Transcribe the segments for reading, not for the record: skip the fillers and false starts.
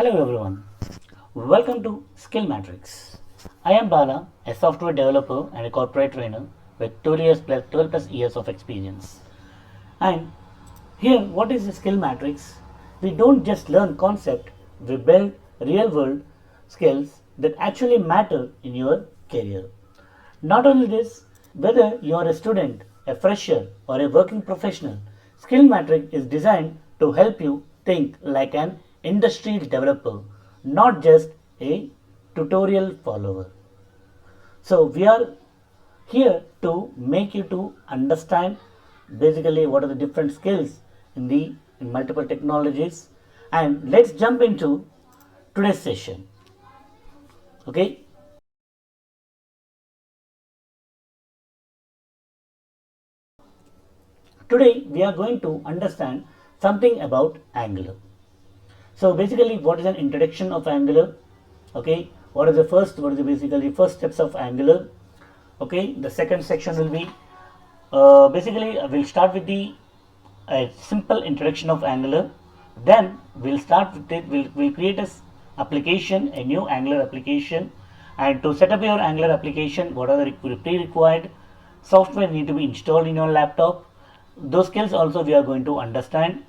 Hello everyone, welcome to Skill Matrix. I am Bala, a software developer and a corporate trainer with 12 plus years of experience. And here, what is the Skill Matrix? We don't just learn concept, we build real world skills that actually matter in your career. Not only this, whether you are a student, a fresher, or a working professional, Skill Matrix is designed to help you think like an industry developer, not just a tutorial follower. So we are here to make you to understand basically what are the different skills in multiple technologies, and let's jump into today's session. Okay. Today we are going to understand something about Angular. So basically, what is an introduction of Angular? Okay, what is the basically first steps of Angular? Okay, the second section will be basically we'll start with the simple introduction of Angular. Then we'll start with it. We'll create a application, a new Angular application, and to set up your Angular application, what are the pre-required software need to be installed in your laptop? Those skills also we are going to understand,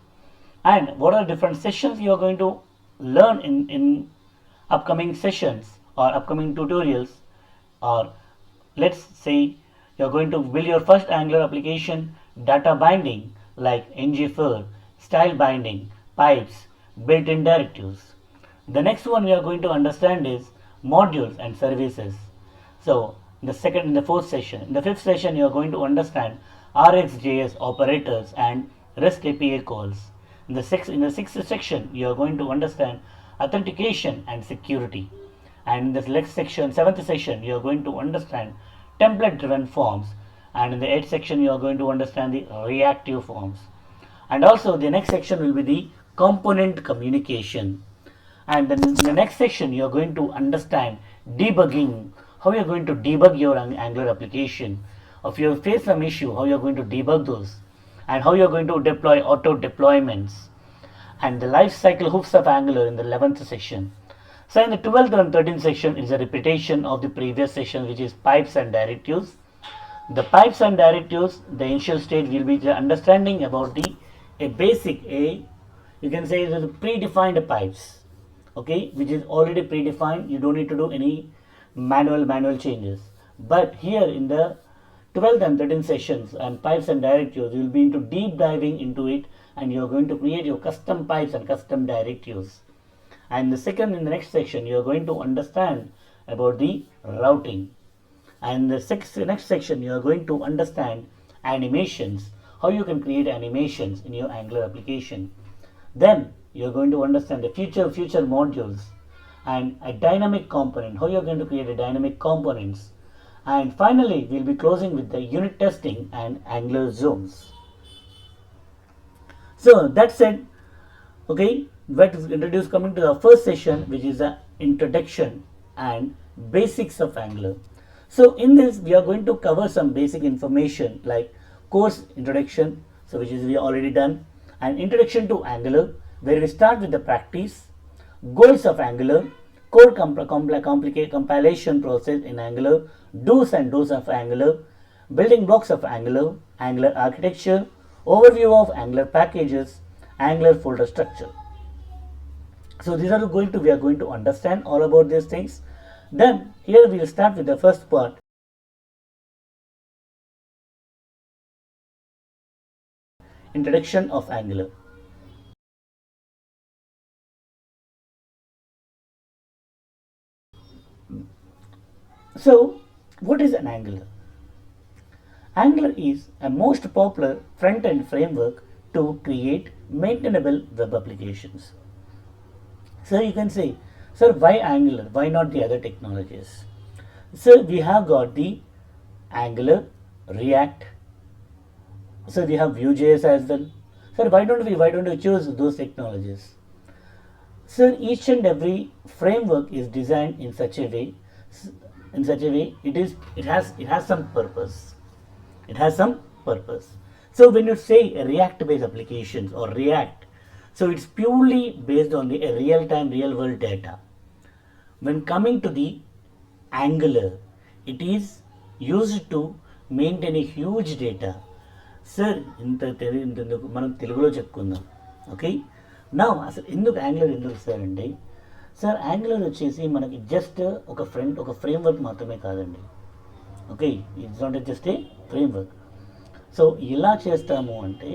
and what are the different sessions you are going to learn in upcoming sessions or upcoming tutorials, or let's say you're going to build your first Angular application, data binding like ngFor, style binding, pipes, built-in directives. The next one we are going to understand is modules and services. So in the fourth session, in the fifth session, you are going to understand RxJS operators and REST API calls. In the sixth section, you are going to understand authentication and security. And in the next section, seventh section, you are going to understand template-driven forms. And in the eighth section, you are going to understand the reactive forms. And also, the next section will be the component communication. And then in the next section, you are going to understand debugging, how you are going to debug your Angular application. If you face some issue, how you are going to debug those, and how you are going to deploy auto deployments, and the life cycle hooks of Angular in the 11th section. So in the 12th and 13th section is a repetition of the previous section, which is pipes and directives. The pipes and directives, the initial stage will be the understanding about you can say the predefined pipes, okay, which is already predefined. You don't need to do any manual changes. But here in the 12th and 13th sessions and pipes and directives, you will be into deep diving into it, and you are going to create your custom pipes and custom directives. And in the next section, you are going to understand about the routing. And the next section, you are going to understand animations, how you can create animations in your Angular application. Then you are going to understand the future modules and a dynamic component, how you are going to create a dynamic components. And finally, we'll be closing with the unit testing and Angular zones. So that's it. Okay, let's introduce coming to the first session, which is the introduction and basics of Angular. So in this, we are going to cover some basic information like course introduction, so which is we already done, and introduction to Angular, where we start with the practice, goals of Angular, code compilation process in Angular, do's and don'ts of Angular, building blocks of Angular, Angular architecture, overview of Angular packages, Angular folder structure. So we are going to understand all about these things. Then here we will start with the first part, introduction of Angular. So what is an Angular? Angular is a most popular front-end framework to create maintainable web applications. So you can say, sir, why Angular? Why not the other technologies? So we have got the Angular, React. So we have Vue.js as well. Sir, why don't we choose those technologies? So each and every framework is designed in such a way, it has some purpose. It has some purpose. So when you say React based applications or React, So it's purely based on the real-time, real-world data. When coming to the Angular, it is used to maintain a huge data. Sir ఇంతెందుకు మనం తెలుగులో చెప్పుకుందాం. Okay, నా అసలు ఎందుకు angular ఎందుకు sir అంటే, sir angular వచ్చేసి మనకి జస్ట్ ఒక ఫ్రేమ్వర్క్ మాత్రమే కాదండి. Okay, it's not just a framework. So ఎలా చేస్తాము అంటే,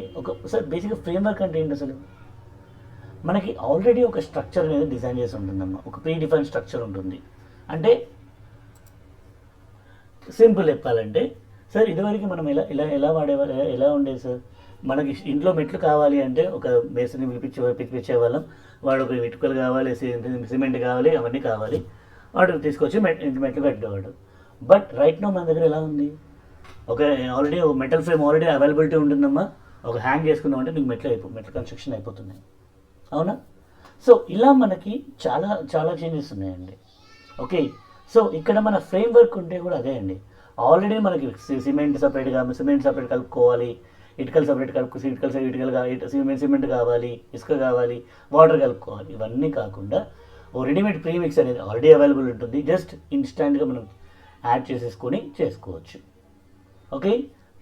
సార్ బేసిక్గా ఫ్రేమ్వర్క్ అంటే ఏంటి అసలు? మనకి ఆల్రెడీ ఒక స్ట్రక్చర్ అనేది డిజైన్ చేసి ఉంటుందమ్మా, ఒక ప్రీ డిఫైన్ స్ట్రక్చర్ ఉంటుంది. అంటే సింపుల్ చెప్పాలంటే సార్, ఇదివరకు మనం ఎలా వాడేవారు, ఎలా ఉండేది సార్? మనకి ఇంట్లో మెట్లు కావాలి అంటే ఒక మేస్త్రిని పిలిపించేవాళ్ళం. వాడు ఒక ఇటుకలు కావాలి, సిమెంట్ కావాలి, అవన్నీ కావాలి, వాడు తీసుకొచ్చి మెట్లు కట్టేవాడు. బట్ రైట్ నో మన దగ్గర ఎలా ఉంది? ఆల్రెడీ ఒక మెటల్ ఫ్రేమ్ ఆల్రెడీ అవైలబిలిటీ ఉంటుందమ్మా. ఒక హ్యాంగ్ చేసుకున్నామంటే నీకు మెట్లు కన్స్ట్రక్షన్ అయిపోతున్నాయి, అవునా? సో ఇలా మనకి చాలా చాలా చేంజెస్ ఉన్నాయండి. ఓకే, సో ఇక్కడ మన ఫ్రేమ్వర్క్ ఉంటే కూడా అదే అండి. ఆల్రెడీ మనకి సిమెంట్ సపరేట్ కలుపుకోవాలి, ఇటుకలు సపరేట్ సిమెంట్ కావాలి, ఇసుక కావాలి, వాటర్ కలుపుకోవాలి. ఇవన్నీ కాకుండా ఓ రెడీమేడ్ ప్రీమిక్స్ అనేది ఆల్రెడీ అవైలబుల్ ఉంటుంది. జస్ట్ ఇన్స్టాంట్గా మనం యాడ్ చేసేసుకొని చేసుకోవచ్చు. ఓకే,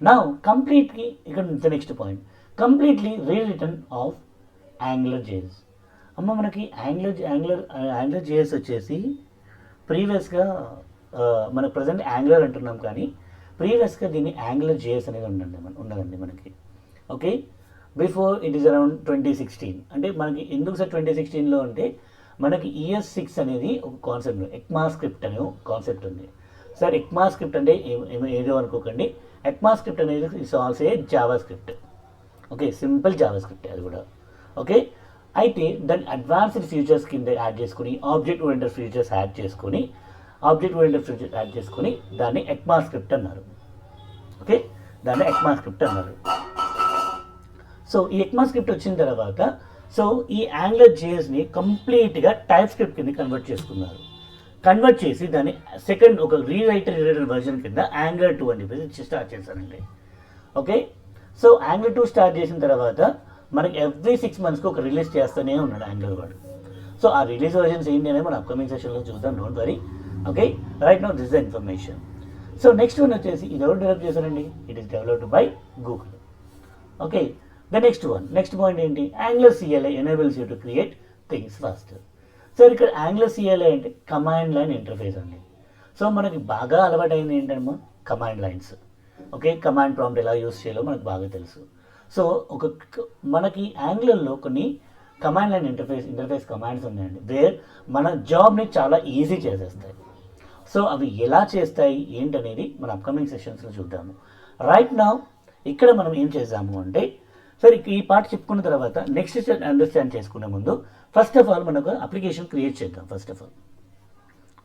నౌ కంప్లీట్లీ ఇక్కడ next point, completely rewritten of angular JS. అమ్మ మనకి యాంగులర్ జేఎస్ వచ్చేసి ప్రీవియస్గా మన ప్రజెంట్ యాంగులర్ అంటున్నాం, కానీ ప్రీవియస్గా దీన్ని యాంగులర్ జేఎస్ అనేది ఉన్నదండి మనకి. Okay, before it is around 2016. అంటే మనకి ఎందుకు సార్ 2016లో అంటే, మనకి ES6 అనేది ఒక కాన్సెప్ట్, ఎక్మాస్క్రిప్ట్ అనే ఒక కాన్సెప్ట్ ఉంది. సార్ ఎక్మాస్క్రిప్ట్ అంటే ఏదో అనుకోకండి, ఎక్మాస్క్రిప్ట్ అనేది it's also a Java script. Okay, simple Java script అది కూడా. ఓకే, అయితే దాని అడ్వాన్స్డ్ ఫీచర్స్ కింద యాడ్ చేసుకుని, ఆబ్జెక్ట్ ఓరియంటెడ్ ఫీచర్స్ యాడ్ చేసుకుని దాన్ని ఎక్మాస్క్రిప్ట్ అన్నారు. ఓకే, దాన్ని ఎక్మాస్క్రిప్ట్ అన్నారు. సో ఈ ఎక్మాస్క్రిప్ట్ వచ్చిన తర్వాత సో ఈ యాంగులర్ జేఎస్ని కంప్లీట్గా టైప్ స్క్రిప్ట్ కింద కన్వర్ట్ చేసి దాన్ని సెకండ్ ఒక రీరైటర్ వర్జన్ కింద యాంగులర్ 2 అని చెప్పేసి స్టార్ట్ చేశానండి. ఓకే, సో యాంగులర్ 2 స్టార్ట్ చేసిన తర్వాత మనకి ఎవ్రీ 6 monthsకి ఒక రిలీజ్ చేస్తూనే ఉన్నాడు యాంగులర్ వాడు. సో ఆ రిలీజ్ వర్జన్స్ ఏంటి అనేది మన అప్కమింగ్ సెషన్లో చూద్దాం, don't worry. Okay, right now this the information. So next one వచ్చేసి ఇది ఎవరు డెవలప్ చేశారండి? It is developed by Google. Okay, the next point ఏంటి? Angular CLI enables you to create things faster. Sir ఇక్కడ Angular CLI అంటే command line interface అండి. సో మనకి బాగా అలవాటైంది ఏంటమ్మా? Command lines. Okay, command prompt ఎలా యూస్ చేయాలో మనకు బాగా తెలుసు. సో మనకి యాంగులర్లో కొన్ని కమాండ్ లైన్ ఇంటర్ఫేస్ కమాండ్స్ ఉన్నాయండి, వేర్ మన జాబ్ని చాలా ఈజీ చేసేస్తాయి. సో అవి ఎలా చేస్తాయి ఏంటనేది మన అప్కమింగ్ సెషన్స్లో చూద్దాము. రైట్ నౌ ఇక్కడ మనం ఏం చేద్దాము అంటే, సరే ఈ పార్ట్ చెప్పుకున్న తర్వాత నెక్స్ట్ అండర్స్టాండ్ చేసుకునే ముందు ఫస్ట్ ఆఫ్ ఆల్ మనకు అప్లికేషన్ క్రియేట్ చేద్దాం. First of all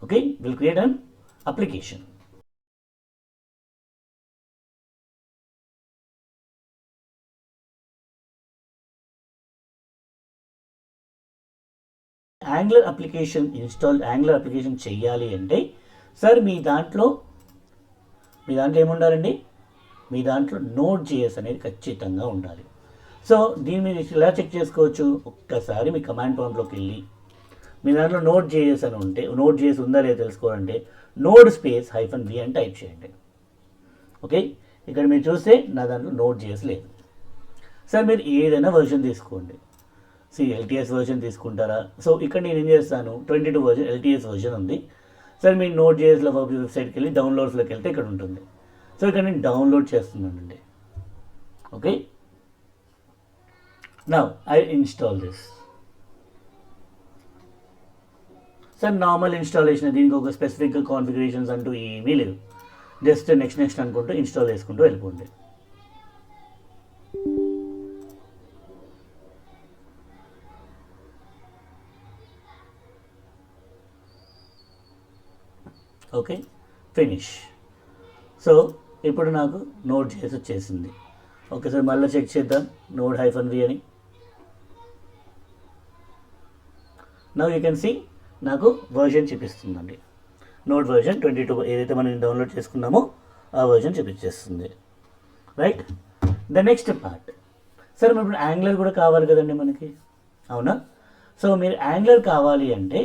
okay, will create an application. Angular application చెయ్యాలి అంటే సార్ మీ దాంట్లో ఏముండాలండి? మీ దాంట్లో Node.js అనేది ఖచ్చితంగా ఉండాలి. సో దీన్ని మీరు ఎలా చెక్ చేసుకోవచ్చు? ఒక్కసారి మీ కమాండ్ ప్రాంప్ట్లోకి వెళ్ళి మీ దాంట్లో Node.js అని ఉంటే, Node.js ఉందా లేదా తెలుసుకోవాలంటే నోడ్ స్పేస్ -v అని టైప్ చేయండి. ఓకే, ఇక్కడ మీరు చూస్తే నా దాంట్లో Node.js లేదు. సార్ మీరు ఏదైనా వర్షన్ తీసుకోండి, LTS వర్షన్ తీసుకుంటారా? సో ఇక్కడ నేను ఏం చేస్తాను, 22 వర్షన్ LTS వర్షన్ ఉంది. సార్ మీరు Node.jsలో వెబ్సైట్కి వెళ్ళి డౌన్లోడ్స్లోకి వెళ్తే ఇక్కడ ఉంటుంది. సో ఇక్కడ నేను డౌన్లోడ్ చేస్తున్నానండి. Okay, now I install this. Sir normal installation, దీనికి ఒక స్పెసిఫిక్ కాన్ఫిగరేషన్స్ అంటూ ఏమీ లేవు. జస్ట్ నెక్స్ట్ అనుకుంటూ ఇన్స్టాల్ చేసుకుంటూ వెళ్ళిపోండి. Okay, finish. సో ఇప్పుడు నాకు Node.js వచ్చేసింది. ఓకే సార్, మళ్ళీ చెక్ చేద్దాం Node-v అని. నౌ యూ కెన్ సీ నాకు వర్షన్ చూపిస్తుందండి. Node వర్షన్ 22 ఏదైతే మనం డౌన్లోడ్ చేసుకున్నామో ఆ వర్షన్ చూపించేస్తుంది. Right, the next part. Sir ఇప్పుడు యాంగులర్ కూడా కావాలి కదండి మనకి. అవునా? సో మీరు యాంగ్లర్ కావాలి అంటే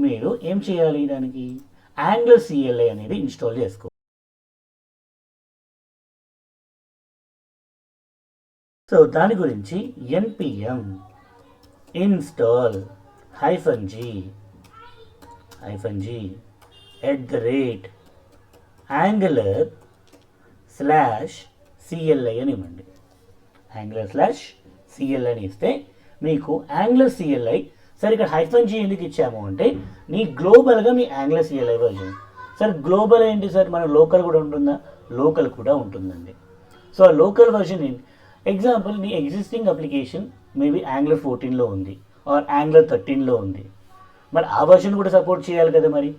మీరు ఏం చేయాలి, దానికి యాంగ్లర్ సిఎల్ఐ అనేది ఇన్స్టాల్ చేసుకోవాలి. సో దాని గురించి npm install -g @angular/CLI అని ఇవ్వండి. angular/CLI అని ఇస్తే మీకు యాంగ్లర్ సిఎల్ఐ, సరే ఇక్కడ -g ఎందుకు ఇచ్చాము అంటే నీ గ్లోబల్గా మీ Angular CLI version. Sir global ఏంటి సార్, మన లోకల్ కూడా ఉంటుందా? లోకల్ కూడా ఉంటుందండి. సో ఆ లోకల్ వర్జన్ ఏంటి? ఎగ్జాంపుల్, నీ ఎగ్జిస్టింగ్ అప్లికేషన్ మేబీ యాంగ్లర్ 14లో ఉంది ఆర్ యాంగ్లర్ 13లో ఉంది, మరి ఆ వర్షన్ కూడా సపోర్ట్ చేయాలి కదా మరి.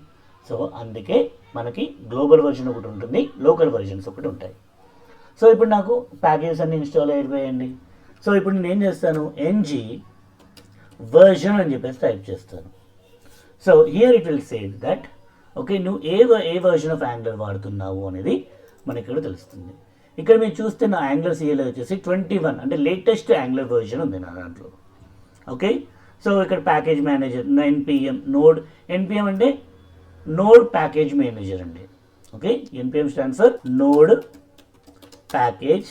సో అందుకే మనకి గ్లోబల్ వర్షన్ ఒకటి ఉంటుంది, లోకల్ వర్షన్స్ ఒకటి ఉంటాయి. సో ఇప్పుడు నాకు ప్యాకేజెస్ అన్ని ఇన్స్టాల్ అయిపోయాయండి. సో ఇప్పుడు నేను ఏం చేస్తాను, ng వర్షన్ అని చెప్పేసి టైప్ చేస్తాను. So here it will say that okay, నువ్వు ఏ వర్షన్ ఆఫ్ యాంగ్లర్ వాడుతున్నావు అనేది మనకి ఇక్కడ తెలుస్తుంది. ఇక్కడ మీరు చూస్తే నా యాంగ్లర్ సిఎల్ఐ వచ్చేసి 21 అంటే లేటెస్ట్ యాంగ్లర్ వర్షన్ ఉంది నా దాంట్లో. ఓకే, సో ఇక్కడ package manager npm node, npm అంటే నోడ్ ప్యాకేజ్ మేనేజర్ అండి. Okay, npm stands for node package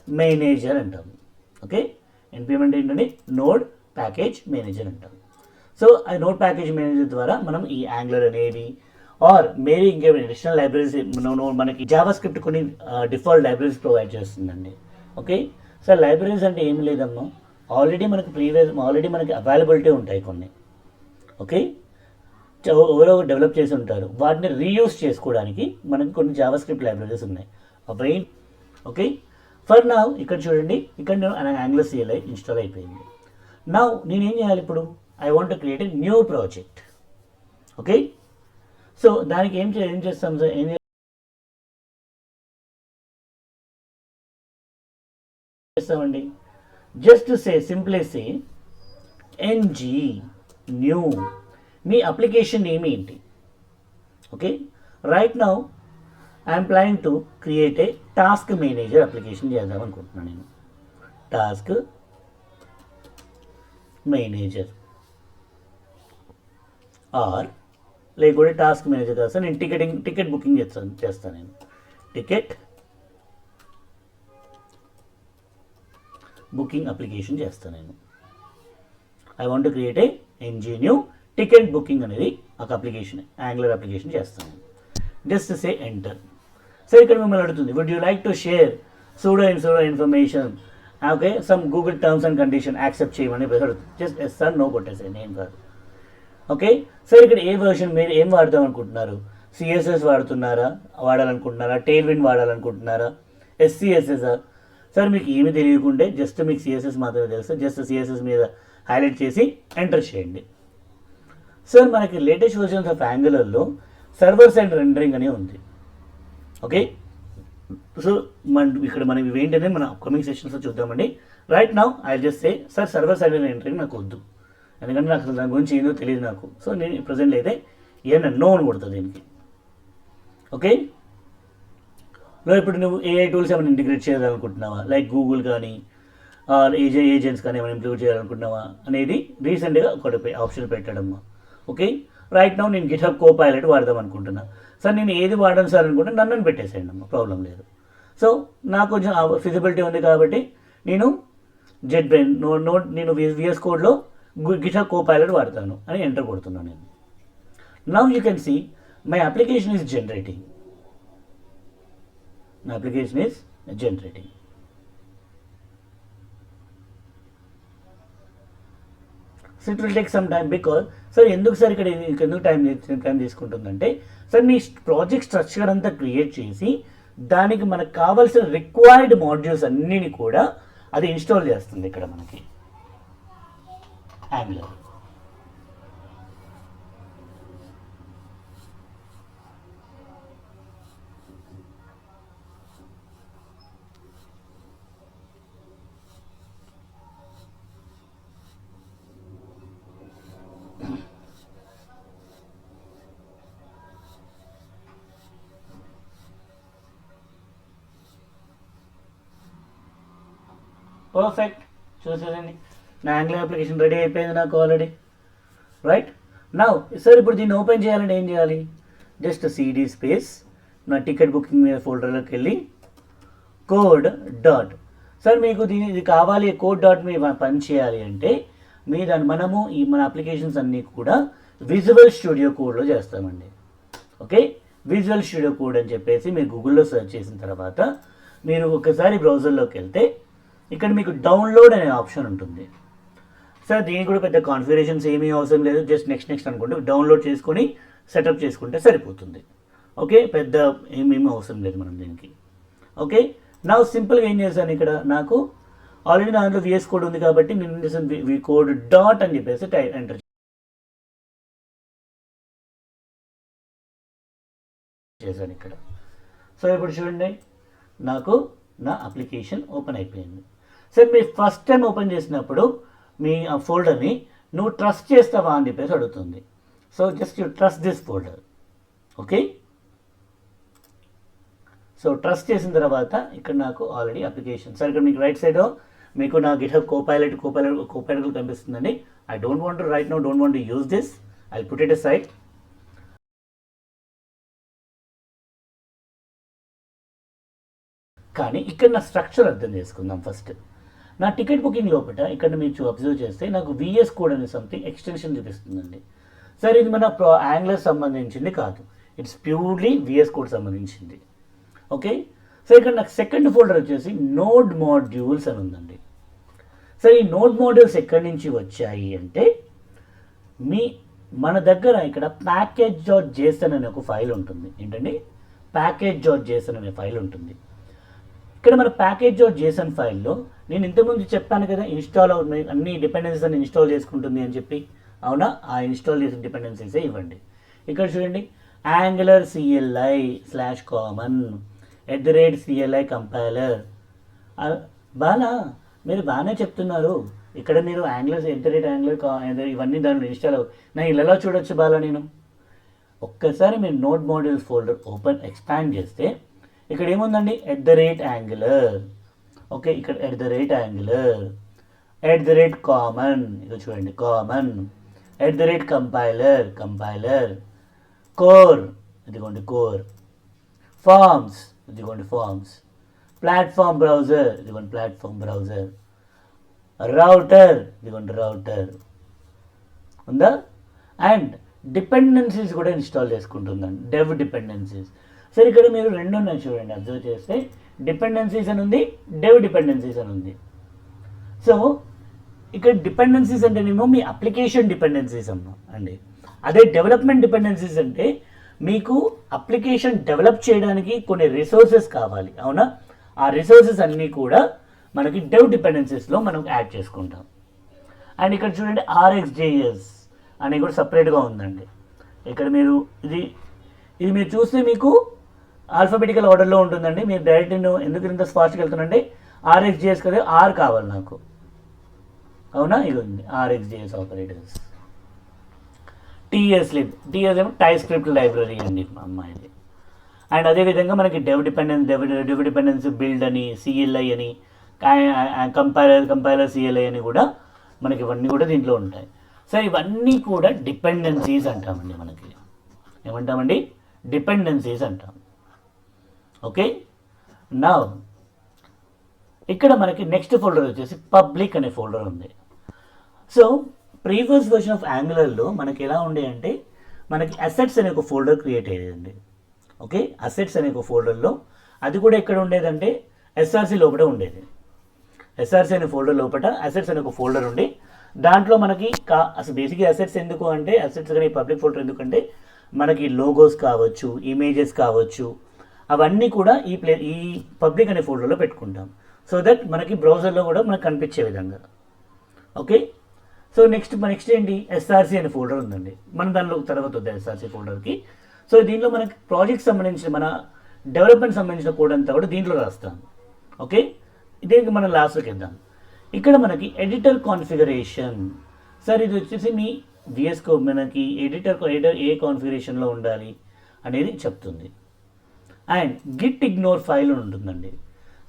manager అంటాము. ఓకే, npm అంటే ఏంటంటే నోడ్ ప్యాకేజ్ మేనేజర్ అంటాం. సో ఆ నోడ్ ప్యాకేజ్ మేనేజర్ ద్వారా మనం ఈ యాంగ్లర్ అనేది ఆర్ మేరీ ఇంకేమైనా అడిషనల్ లైబ్రరీస్ మనకి జావా స్క్రిప్ట్ కొన్ని డిఫాల్ట్ లైబ్రరీస్ ప్రొవైడ్ చేస్తుందండి. ఓకే, సో లైబ్రరీస్ అంటే ఏం లేదమ్మా, ఆల్రెడీ మనకి అవైలబిలిటీ ఉంటాయి కొన్ని. ఓకే, ఎవరో డెవలప్ చేసి ఉంటారు, వాటిని రీయూస్ చేసుకోవడానికి మనకి కొన్ని జావా స్క్రిప్ట్ లైబ్రరీస్ ఉన్నాయి అవి. ఓకే, ఫర్ నౌ ఇక్కడ చూడండి, ఇక్కడ నేను యాంగ్లర్ సిఎల్ఐ ఇన్స్టాల్ అయిపోయింది. నౌ నేనేం చేయాలి ఇప్పుడు, I want to create a new project. Okay, so దానికి ఏం చేస్తాం సార్, ఏం చేస్తామండి, just simply say ng new, మీ అప్లికేషన్ నేమ్ ఏంటి. Okay, right now I'm planning to create a task manager application చేద్దాం అనుకుంటున్నాను నేను. టాస్క్ మేనేజర్ ఆర్ లేకుంటే టాస్క్ మేనేజర్ కాదు సార్, నేను టికెట్ బుకింగ్ చేస్తాను నేను. టికెట్ బుకింగ్ అప్లికేషన్ చేస్తాను నేను. I want to create a ng new ticket booking అనేది ఒక అప్లికేషన్, యాంగ్లర్ అప్లికేషన్ చేస్తాను. Just say enter. సో ఇక్కడ మిమ్మల్ని అడుగుతుంది, would you like to share pseudo information, okay, some Google terms and condition accept చేయమని అడుగుతుంది. జస్ట్ ఎస్ సార్ నో కొట్టేసాయి, నేను కాదు. ఓకే, సార్ ఇక్కడ ఏ వర్షన్ మీరు ఏం వాడదాం అనుకుంటున్నారు, సిఎస్ఎస్ వాడాలనుకుంటున్నారా, టెయిల్విండ్ వాడాలనుకుంటున్నారా, SCSS? సార్ మీకు ఏమి తెలియకుంటే జస్ట్ మీకు సిఎస్ఎస్ మాత్రమే తెలుసు, జస్ట్ సిఎస్ఎస్ మీద హైలైట్ చేసి ఎంటర్ చేయండి. సార్ మనకి లేటెస్ట్ వర్షన్స్ ఆఫ్ యాంగులర్లో సర్వర్ సైడ్ రెండరింగ్ అనే ఉంది. ఓకే, సో ఇక్కడ మనం ఇవేంటనే మన అప్కమింగ్ సెషన్స్లో చూద్దామండి. Right now I just say sir server side rendering నాకు వద్దు, ఎందుకంటే నాకు దాని గురించి ఏదో తెలియదు నాకు. సో నేను ప్రజెంట్ అయితే ఏమన్నా నో అని కొడుతుంది దీనికి. ఓకే, ఇప్పుడు నువ్వు ఏఐ టూల్స్ ఏమైనా ఇంటిగ్రేట్ చేయాలనుకుంటున్నావా, లైక్ గూగుల్ కానీ ఏజెంట్స్ కానీ ఏమైనా ఇంప్లిమెంట్ చేయాలనుకుంటున్నావా అనేది రీసెంట్గా ఒకటి ఆప్షన్ పెట్టడమ్మా. ఓకే, రైట్ నౌ నేను గిట్హబ్ కోపైలట్ వాడదాం అనుకుంటున్నా. సార్ నేను ఏది వాడను సార్ అనుకుంటే నన్ను పెట్టేసేయండి అమ్మా, ప్రాబ్లం లేదు. సో నాకు కొంచెం ఫిజిబిలిటీ ఉంది కాబట్టి నేను జెట్ బ్రెయిన్ నేను VS కోడ్లో గిట్హబ్ కోపైలట్ వాడతాను అని ఎంటర్ కొడుతున్నాను నేను. Now you can see my application is generating. My application is generating. So it will take some time because sir ఎందుకు సార్ ఇక్కడ ఎందుకు టైం తీసుకుంటుందంటే సార్ మీ ప్రాజెక్ట్ స్ట్రక్చర్ అంతా క్రియేట్ చేసి దానికి మనకు కావాల్సిన రిక్వైర్డ్ మాడ్యూల్స్ అన్నిని కూడా అది ఇన్స్టాల్ చేస్తుంది ఇక్కడ మనకి యాంగులర్. Perfect. చూసేదండి, నా యాంగులర్ అప్లికేషన్ రెడీ అయిపోయింది నాకు ఆల్రెడీ, రైట్. నౌ సార్ ఇప్పుడు దీన్ని ఓపెన్ చేయాలంటే ఏం చేయాలి? జస్ట్ CD స్పేస్ నా టికెట్ బుకింగ్ మీద ఫోల్డర్లోకి వెళ్ళి కోడ్ డాట్, సార్ మీకు ఇది కావాలి కోడ్ డాట్ మీ పని చేయాలి అంటే మనము మన అప్లికేషన్స్ అన్నీ కూడా విజువల్ స్టూడియో కోడ్లో చేస్తామండి. ఓకే, విజువల్ స్టూడియో కోడ్ అని చెప్పేసి మీరు గూగుల్లో సెర్చ్ చేసిన తర్వాత మీరు ఒకసారి బ్రౌజర్లోకి వెళ్తే ఇక్కడ మీకు డౌన్లోడ్ అనే ఆప్షన్ ఉంటుంది. సార్ దీనికి కూడా పెద్ద కాన్ఫిగరేషన్స్ ఏమీ అవసరం లేదు, జస్ట్ నెక్స్ట్ అనుకుంటే డౌన్లోడ్ చేసుకొని సెటప్ చేసుకుంటే సరిపోతుంది. ఓకే, పెద్ద ఏమేమి అవసరం లేదు మనం దీనికి. ఓకే, నా సింపుల్గా ఏం చేశాను, ఇక్కడ నాకు ఆల్రెడీ దాంట్లో VS కోడ్ ఉంది కాబట్టి నేను ఏం చేశాను, కోడ్ డాట్ అని చెప్పేసి ఎంటర్ చేశాను ఇక్కడ. సో ఇప్పుడు చూడండి, నాకు నా అప్లికేషన్ ఓపెన్ అయిపోయింది. సార్ మీరు ఫస్ట్ టైం ఓపెన్ చేసినప్పుడు మీ ఆ ఫోల్డర్ని నువ్వు ట్రస్ట్ చేస్తావా అని చెప్పేసి అడుగుతుంది. So just you trust this folder. Okay, so trust చేసిన తర్వాత ఇక్కడ నాకు ఆల్రెడీ అప్లికేషన్, సార్ ఇక్కడ మీకు రైట్ సైడ్ మీకు నా గిట్హబ్ కోపైలట్ కనిపిస్తుందండి. I don't want to right now, don't want to use this, I put it a side. కానీ ఇక్కడ నా స్ట్రక్చర్ అర్థం చేసుకుందాం ఫస్ట్. నా టికెట్ బుకింగ్ లోపల ఇక్కడ మీరు అబ్జర్వ్ చేస్తే నాకు VS కోడ్ అనే సంథింగ్ ఎక్స్టెన్షన్ చూపిస్తుందండి. సార్ ఇది మన యాంగులర్ సంబంధించింది కాదు, ఇట్స్ ప్యూర్లీ VS కోడ్ సంబంధించింది. ఓకే, సో ఇక్కడ నాకు సెకండ్ ఫోల్డర్ వచ్చేసి నోడ్ మాడ్యూల్స్ అని ఉందండి. సార్ ఈ నోడ్ మాడ్యూల్స్ ఎక్కడి నుంచి వచ్చాయి అంటే మన దగ్గర ఇక్కడ package.json అనే ఒక ఫైల్ ఉంటుంది. ఏంటండి, package.json అనే ఫైల్ ఉంటుంది. ఇక్కడ మన package.json ఫైల్లో నేను ఇంతకుముందు చెప్పాను కదా, ఇన్స్టాల్ అవుతుంది అన్ని డిపెండెన్సీస్ అని ఇన్స్టాల్ చేసుకుంటుంది అని చెప్పి. అవునా, ఆ ఇన్స్టాల్ చేసిన డిపెండెన్సీసే ఇవ్వండి. ఇక్కడ చూడండి, Angular CLI/common @CLI compiler. Bala మీరు బాగానే చెప్తున్నారు, ఇక్కడ మీరు Angular ఇవన్నీ దాంట్లో ఇన్స్టాల్ నేను ఇలా చూడొచ్చు బాలా. నేను ఒక్కసారి మీరు నోడ్ మాడ్యూల్స్ ఫోల్డర్ ఎక్స్పాండ్ చేస్తే ఇక్కడ ఏముందండి, @Angular. ఓకే, ఇక్కడ @Angular, @common, ఇక చూడండి కామన్, కంపైలర్, కోర్, ఇదిగోండి కోర్, ఫార్మ్స్, ఇదిగోండి ఫార్మ్స్, ప్లాట్ఫామ్ బ్రౌజర్, ఇదిగోండి ప్లాట్ఫామ్ బ్రౌజర్, రౌటర్, ఇదిగోండి రౌటర్ ఉందా, అండ్ డిపెండెన్సీస్ కూడా ఇన్స్టాల్ చేసుకుంటుందండి, డెవ్ డిపెండెన్సీస్. సరే ఇక్కడ మీరు రెండు ఉన్నాయి చూడండి, అబ్జర్వ్ చేస్తే డిపెండెన్సీస్ అని ఉంది, డెవ్ డిపెండెన్సీస్ అని ఉంది. సో ఇక్కడ డిపెండెన్సీస్ అంటేనేమో మీ అప్లికేషన్ డిపెండెన్సీస్ అండి. అదే డెవలప్మెంట్ డిపెండెన్సీస్ అంటే మీకు అప్లికేషన్ డెవలప్ చేయడానికి కొన్ని రిసోర్సెస్ కావాలి. అవునా, ఆ రిసోర్సెస్ అన్నీ కూడా మనకి డెవ్ డిపెండెన్సీస్లో మనం యాడ్ చేసుకుంటాం. అండ్ ఇక్కడ చూడండి RxJS అని కూడా సపరేట్గా ఉందండి. ఇక్కడ మీరు ఇది మీరు చూస్తే మీకు ఆల్ఫాబెటికల్ ఆర్డర్లో ఉంటుందండి. మీరు డైరెక్ట్ ఎందుకు ఇంత ఫాస్ట్గా వెళ్తున్నానంటే RxJS కదా, R కావాలి నాకు. అవునా, ఇది ఉంది RxJS ఆపరేటర్స్. TS ఏమో TypeScript లైబ్రరీ అండి అమ్మాయిది. అండ్ అదేవిధంగా మనకి డెవ్ డిపెండెన్సీ బిల్డ్ అని, CLI అని, కంపైలర్ CLI అని కూడా మనకి ఇవన్నీ కూడా దీంట్లో ఉంటాయి. సో ఇవన్నీ కూడా డిపెండెన్సీస్ అంటామండి. మనకి ఏమంటామండి, డిపెండెన్సీస్ అంటాం. ఓకే, నా ఇక్కడ మనకి నెక్స్ట్ ఫోల్డర్ వచ్చేసి పబ్లిక్ అనే ఫోల్డర్ ఉంది. సో ప్రీవియస్ వర్షన్ ఆఫ్ యాంగులర్లో మనకి ఎలా ఉండే అంటే మనకి అసెట్స్ అనే ఒక ఫోల్డర్ క్రియేట్ అయ్యేదండి. ఓకే, అసెట్స్ అనే ఒక ఫోల్డర్లో అది కూడా ఎక్కడ ఉండేదంటే SRC లోపల ఉండేది. SRC అనే ఫోల్డర్ లోపల అసెట్స్ అనే ఒక ఫోల్డర్ ఉండి దాంట్లో మనకి అసలు బేసిక్గా అసెట్స్ ఎందుకు అంటే, అసెట్స్ కానీ పబ్లిక్ ఫోల్డర్ ఎందుకంటే మనకి లోగోస్ కావచ్చు, ఇమేజెస్ కావచ్చు, అవన్నీ కూడా ఈ పబ్లిక్ అనే ఫోల్డర్లో పెట్టుకుంటాం. సో దట్ మనకి బ్రౌజర్లో కూడా మనకు కనిపించే విధంగా. ఓకే, సో నెక్స్ట్ ఏంటి, SRC అనే ఫోల్డర్ ఉందండి. మనం దానిలో తర్వాత వద్దాం SRC ఫోల్డర్కి. సో దీంట్లో మనకి ప్రాజెక్ట్ సంబంధించిన మన డెవలప్మెంట్ సంబంధించిన కోడ్ అంతా కూడా దీంట్లో రాస్తాం. ఓకే, దీనికి మనం లాస్ట్లోకి వెళ్దాం. ఇక్కడ మనకి ఎడిటర్ కాన్ఫిగరేషన్. సార్ ఇది వచ్చేసి మీ VS కోడ్ మనకి ఎడిటర్ ఏ కాన్ఫిగరేషన్లో ఉండాలి అనేది చెప్తుంది. అండ్ గిట్ ఇగ్నోర్ ఫైల్ ఉంటుందండి.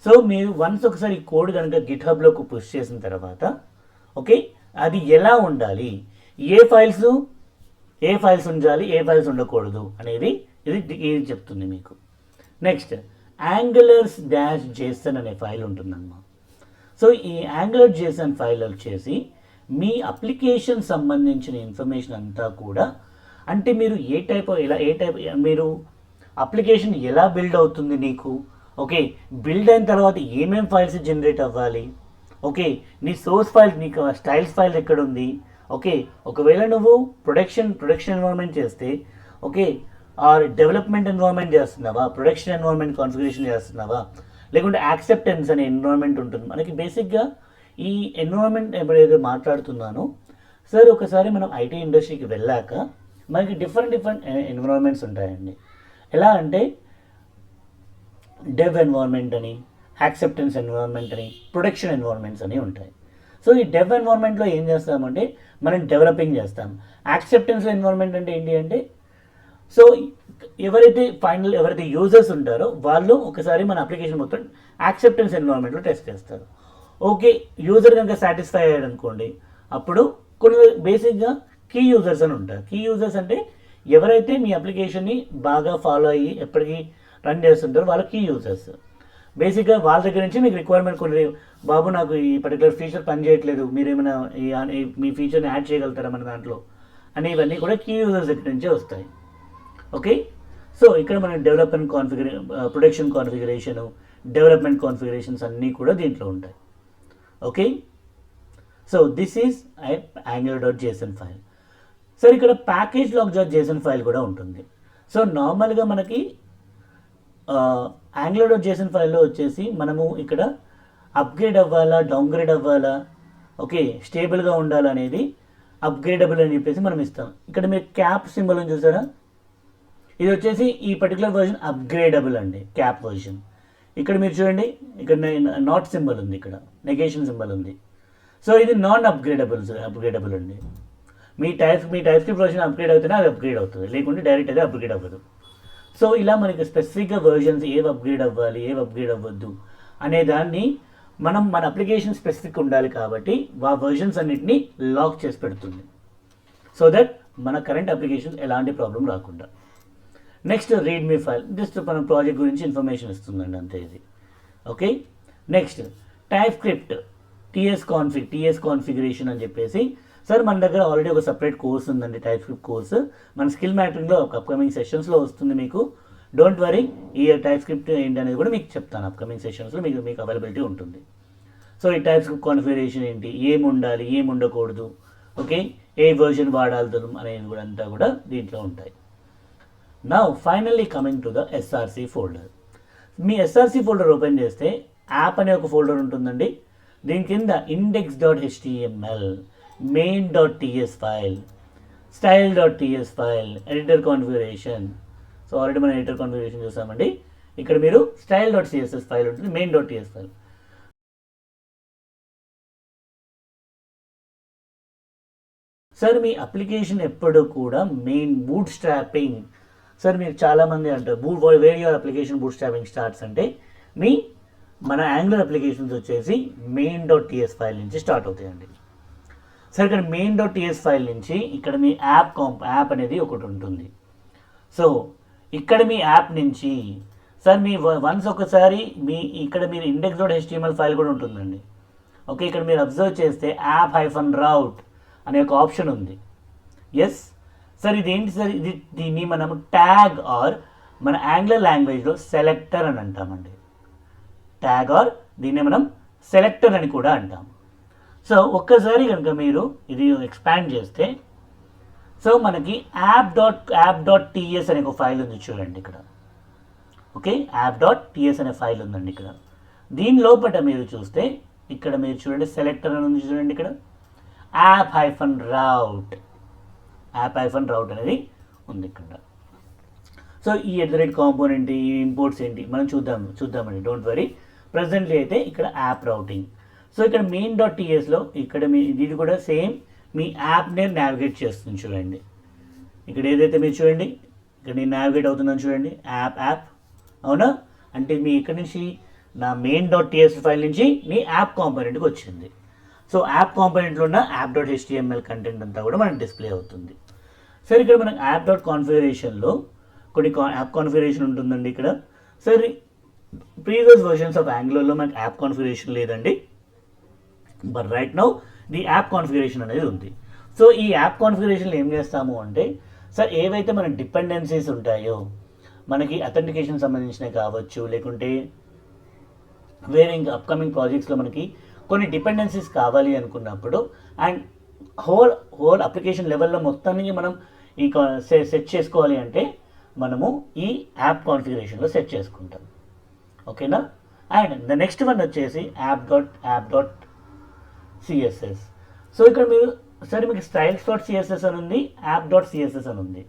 సో మీరు వన్స్ ఒకసారి ఈ కోడ్ కనుక గిట్హబ్లోకి పుష్ చేసిన తర్వాత ఓకే, అది ఎలా ఉండాలి, ఏ ఫైల్స్ ఉండాలి, ఏ ఫైల్స్ ఉండకూడదు అనేది ఇది చెప్తుంది మీకు. నెక్స్ట్ యాంగులర్స్ డాష్ జేసన్ అనే ఫైల్ ఉంటుందన్నమాట. సో ఈ యాంగులర్ జేసన్ ఫైల్ వచ్చేసి మీ అప్లికేషన్ సంబంధించిన ఇన్ఫర్మేషన్ అంతా కూడా, అంటే మీరు ఏ టైప్ మీరు అప్లికేషన్ ఎలా బిల్డ్ అవుతుంది నీకు, ఓకే, బిల్డ్ అయిన తర్వాత ఏమేం ఫైల్స్ జనరేట్ అవ్వాలి, ఓకే, నీ సోర్స్ ఫైల్, నీకు స్టైల్స్ ఫైల్ ఎక్కడ ఉంది, ఓకే, ఒకవేళ నువ్వు ప్రొడక్షన్ ఎన్విరాన్మెంట్ చేస్తే ఓకే, ఆర్ డెవలప్మెంట్ ఎన్విరాన్మెంట్ చేస్తున్నావా, ప్రొడక్షన్ ఎన్విరాన్మెంట్ కాన్ఫిగరేషన్ చేస్తున్నావా, లేకుంటే యాక్సెప్టెన్స్ అనే ఎన్విరాన్మెంట్ ఉంటుంది మనకి. బేసిక్గా ఈ ఎన్విరాన్మెంట్ ఎప్పుడైతే మాట్లాడుతున్నానో సార్, ఒకసారి మనం ఐటీ ఇండస్ట్రీకి వెళ్ళాక మనకి డిఫరెంట్ ఎన్విరాన్మెంట్స్ ఉంటాయండి. ఎలా అంటే డెవ్ ఎన్విరాన్మెంట్ అని, యాక్సెప్టెన్స్ ఎన్విరాన్మెంట్ అని, ప్రొడక్షన్ ఎన్విరాన్మెంట్స్ అని ఉంటాయి. సో ఈ డెవ్ ఎన్విరాన్మెంట్లో ఏం చేస్తామంటే మనం డెవలపింగ్ చేస్తాం. యాక్సెప్టెన్స్ ఎన్విరాన్మెంట్ అంటే ఏంటి అంటే, సో ఎవరైతే యూజర్స్ ఉంటారో వాళ్ళు ఒకసారి మన అప్లికేషన్ మొత్తం యాక్సెప్టెన్స్ ఎన్విరాన్మెంట్లో టెస్ట్ చేస్తారు. ఓకే, యూజర్ కనుక సాటిస్ఫై అయ్యాడు అనుకోండి, అప్పుడు కొన్ని బేసిక్గా కీ యూజర్స్ అని ఉంటారు. కీ యూజర్స్ అంటే ఎవరైతే మీ అప్లికేషన్ని బాగా ఫాలో అయ్యి ఎప్పటికీ రన్ చేస్తుంటారో వాళ్ళ కీ యూజర్స్. బేసిక్గా వాళ్ళ దగ్గర నుంచి మీకు రిక్వైర్మెంట్ కొన్ని, బాబు నాకు ఈ పర్టికులర్ ఫీచర్ పనిచేయట్లేదు, మీరు ఏమైనా మీ ఫీచర్ని యాడ్ చేయగలుగుతారా మన దాంట్లో అనేవన్నీ కూడా కీ యూజర్స్ దగ్గర నుంచే వస్తాయి. ఓకే, సో ఇక్కడ మనం ప్రొడక్షన్ కాన్ఫిగరేషను, డెవలప్మెంట్ కాన్ఫిగరేషన్స్ అన్నీ కూడా దీంట్లో ఉంటాయి. Okay, so this is angular.json file. Sir ఇక్కడ ప్యాకేజ్ log.json ఫైల్ కూడా ఉంటుంది. సో నార్మల్గా మనకి angular.json ఫైల్లో వచ్చేసి మనము ఇక్కడ అప్గ్రేడ్ అవ్వాలా, డౌన్గ్రేడ్ అవ్వాలా, ఓకే, స్టేబుల్గా ఉండాలనేది అప్గ్రేడబుల్ అని చెప్పేసి మనం ఇస్తాం. ఇక్కడ మీరు క్యాప్ సింబల్ అని చూసారా, ఇది వచ్చేసి ఈ పర్టికులర్ వర్జన్ అప్గ్రేడబుల్ అండి, క్యాప్ వర్జన్. ఇక్కడ మీరు చూడండి, ఇక్కడ నాట్ సింబల్ ఉంది, ఇక్కడ నెగేషన్ సింబల్ ఉంది. సో ఇది నాన్ అప్గ్రేడబుల్ అండి. మీ టైప్ స్క్రిప్ట్ వర్జన్ అప్గ్రేడ్ అవుతేనే అది అప్గ్రేడ్ అవుతుంది, లేకుంటే డైరెక్ట్ అయితే అప్గ్రేడ్ అవ్వదు. సో ఇలా మనకి స్పెసిఫిక్గా వర్జన్స్ ఏవి అప్గ్రేడ్ అవ్వాలి, ఏవి అప్గ్రేడ్ అవ్వద్దు అనే దాన్ని మన అప్లికేషన్ స్పెసిఫిక్ ఉండాలి కాబట్టి ఆ వర్జన్స్ అన్నిటిని లాక్ చేసి పెడుతుంది, సో దట్ మన కరెంట్ అప్లికేషన్స్ ఎలాంటి ప్రాబ్లం రాకుండా. నెక్స్ట్ రీడ్మీ ఫైల్, జస్ట్ మన ప్రాజెక్ట్ గురించి ఇన్ఫర్మేషన్ ఇస్తుందండి, అంతే ఇది. Okay, next type script TS configuration అని చెప్పేసి, సార్ మన దగ్గర ఆల్రెడీ ఒక సపరేట్ కోర్స్ ఉందండి, టైప్ స్క్రిప్ట్ కోర్స్. మన స్కిల్ మ్యాట్రింగ్లో అప్కమింగ్ సెషన్స్లో వస్తుంది మీకు. డోంట్ వరీ, ఈ టైప్ స్క్రిప్ట్ ఏంటి అనేది కూడా మీకు చెప్తాను అప్కమింగ్ సెషన్స్లో, మీకు అవైలబిలిటీ ఉంటుంది. సో ఈ టైప్ స్క్రిప్ట్ కాన్ఫిగరేషన్ ఏంటి, ఏమి ఉండాలి, ఏమి ఉండకూడదు, ఓకే, ఏ వర్జన్ వాడాలి అనేది కూడా అంతా కూడా దీంట్లో ఉంటాయి. Now finally coming to the SRC folder. Me SRC folder open చేస్తే యాప్ అనే ఒక ఫోల్డర్ ఉంటుందండి. దీని కింద index.html, main.ts file, style.ts file, editor configuration. So already మనం ఎడిటర్ కాన్ఫిగరేషన్ చూసామండి. ఇక్కడ మీరు style.css ఫైల్ ఉంటుంది, main.ts ఫైల్. సార్ మీ అప్లికేషన్ ఎప్పుడు కూడా మెయిన్ బూట్ స్ట్రాపింగ్, సార్ మీరు చాలామంది అంటారు where your application bootstrapping starts అంటే మన యాంగులర్ అప్లికేషన్స్ వచ్చేసి main.ts ఫైల్ నుంచి స్టార్ట్ అవుతాయండి. సార్ ఇక్కడ main.ts ఫైల్ నుంచి ఇక్కడ మీ యాప్ అనేది ఒకటి ఉంటుంది. సో ఇక్కడ మీ యాప్ నుంచి సార్ మీ వన్స్ ఒకసారి ఇక్కడ మీరు index.html ఫైల్ కూడా ఉంటుందండి. ఓకే, ఇక్కడ మీరు అబ్జర్వ్ చేస్తే app-route అనే ఒక ఆప్షన్ ఉంది. ఎస్ సార్, ఇదేంటి సార్, దీన్ని మనం ట్యాగ్ ఆర్ మన యాంగులర్ లాంగ్వేజ్లో సెలెక్టర్ అని అంటామండి. ట్యాగ్ ఆర్ దీన్ని మనం సెలెక్టర్ అని కూడా అంటాం. సో ఒక్కసారి కనుక మీరు ఇది ఎక్స్పాండ్ చేస్తే, సో మనకి యాప్.ts అనే ఒక ఫైల్ ఉంది చూడండి ఇక్కడ. ఓకే, యాప్.ts అనే ఫైల్ ఉందండి ఇక్కడ. దీని లోపల మీరు చూస్తే ఇక్కడ మీరు చూడండి సెలెక్టర్ అని ఉంది చూడండి, ఇక్కడ app-route అనేది ఉంది ఇక్కడ. సో ఈ @కాంపోనెంట్, ఈ ఇంపోర్ట్స్ ఏంటి మనం చూద్దామండి, డోంట్ వరీ. ప్రజెంట్లీ అయితే ఇక్కడ యాప్ రౌటింగ్. సో ఇక్కడ main.tsలో ఇక్కడ ఇది కూడా సేమ్ మీ యాప్నే నావిగేట్ చేస్తుంది చూడండి. ఇక్కడ ఏదైతే మీరు చూడండి, ఇక్కడ నేను నావిగేట్ అవుతుందని చూడండి, యాప్ అవునా, అంటే మీ ఇక్కడ నుంచి నా మెయిన్ డాట్ టీఎస్ ఫైల్ నుంచి మీ యాప్ కాంపోనెంట్కి వచ్చింది. సో యాప్ కాంపోనెంట్లో ఉన్న యాప్ డాట్ హెచ్టిఎంఎల్ కంటెంట్ అంతా కూడా మనకు డిస్ప్లే అవుతుంది. సరే ఇక్కడ మనకు యాప్ డాట్ కాన్ఫిగరేషన్లో కొన్ని యాప్ కాన్ఫిగరేషన్ ఉంటుందండి ఇక్కడ. సరే ప్రీవియస్ వర్షన్స్ ఆఫ్ యాంగులర్లో మనకు యాప్ కాన్ఫిగరేషన్ లేదండి, but right now the app configuration అనేది ఉంది. సో ఈ యాప్ కాన్ఫిగరేషన్లో ఏం చేస్తాము అంటే, సార్ ఏవైతే మన డిపెండెన్సీస్ ఉంటాయో మనకి అథెంటికేషన్ సంబంధించినవి కావచ్చు, లేకుంటే వేరే ఇంకా అప్కమింగ్ ప్రాజెక్ట్స్లో మనకి కొన్ని డిపెండెన్సీస్ కావాలి అనుకున్నప్పుడు అండ్ హోల్ అప్లికేషన్ లెవెల్లో మొత్తానికి మనం ఈ సెట్ చేసుకోవాలి అంటే మనము ఈ యాప్ కాన్ఫిగరేషన్లో సెట్ చేసుకుంటాం. ఓకేనా. అండ్ ద నెక్స్ట్ వన్ వచ్చేసి యాప్ డాట్ సిఎస్ఎస్. సో ఇక్కడ మీరు సార్ మీకు స్టైల్స్ డాట్ సిఎస్ఎస్ అని ఉంది, యాప్ డాట్ సిఎస్ఎస్ అని ఉంది.